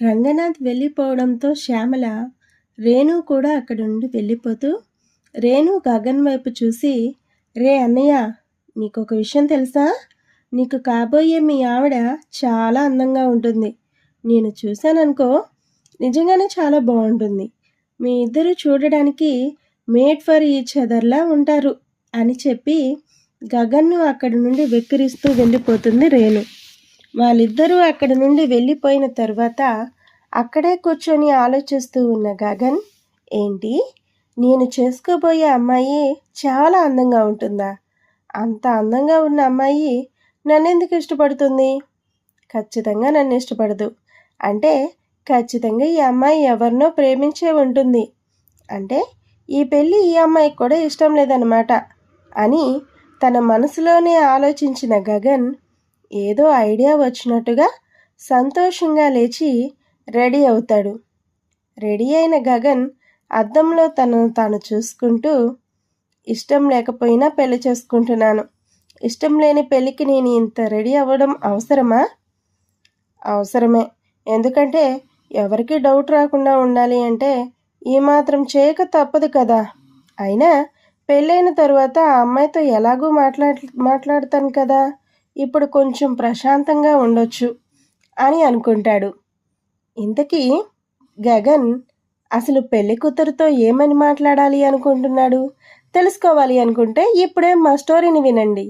రంగనాథ్ వెళ్ళిపోవడంతో శ్యామల, రేణు కూడా అక్కడి నుండి వెళ్ళిపోతూ, రేణు గగన్ వైపు చూసి, రే అన్నయ్య, నీకొక విషయం తెలుసా? నీకు కాబోయే మీ ఆవిడ చాలా అందంగా ఉంటుంది. నేను చూశాననుకో, నిజంగానే చాలా బాగుంటుంది. మీ ఇద్దరు చూడడానికి మేడ్ ఫర్ ఈచ్ అదర్లా ఉంటారు అని చెప్పి గగన్ను అక్కడి నుండి వెక్కిరిస్తూ వెళ్ళిపోతుంది రేణు. వాళ్ళిద్దరూ అక్కడి నుండి వెళ్ళిపోయిన తర్వాత అక్కడే కూర్చొని ఆలోచిస్తూ ఉన్న గగన్, ఏంటి, నేను చేసుకోబోయే అమ్మాయి చాలా అందంగా ఉంటుందా? అంత అందంగా ఉన్న అమ్మాయి నన్నెందుకు ఇష్టపడుతుంది? ఖచ్చితంగా నన్ను ఇష్టపడదు. అంటే ఖచ్చితంగా ఈ అమ్మాయి ఎవరినో ప్రేమించే ఉంటుంది. అంటే ఈ పెళ్ళి ఈ అమ్మాయికి కూడా ఇష్టం లేదన్నమాట అని తన మనసులోనే ఆలోచించిన గగన్ ఏదో ఐడియా వచ్చినట్టుగా సంతోషంగా లేచి రెడీ అవుతాడు. రెడీ అయిన గగన్ అద్దంలో తనను తాను చూసుకుంటూ, ఇష్టం లేకపోయినా పెళ్లి చేసుకుంటున్నాను. ఇష్టం లేని పెళ్ళికి నేను ఇంత రెడీ అవ్వడం అవసరమా? అవసరమే. ఎందుకంటే ఎవరికి డౌట్ రాకుండా ఉండాలి అంటే ఈ మాత్రం చేయక తప్పదు కదా. అయినా పెళ్ళైన తరువాత ఆ అమ్మాయితో ఎలాగూ మాట్లాడతాను కదా, ఇప్పుడు కొంచెం ప్రశాంతంగా ఉండొచ్చు అని అనుకుంటాడు. ఇంతకీ గగన్ అసలు పెళ్లి కూతురుతో ఏమని మాట్లాడాలి అనుకుంటున్నాడు? తెలుసుకోవాలి అనుకుంటే ఇప్పుడే మా స్టోరీని వినండి.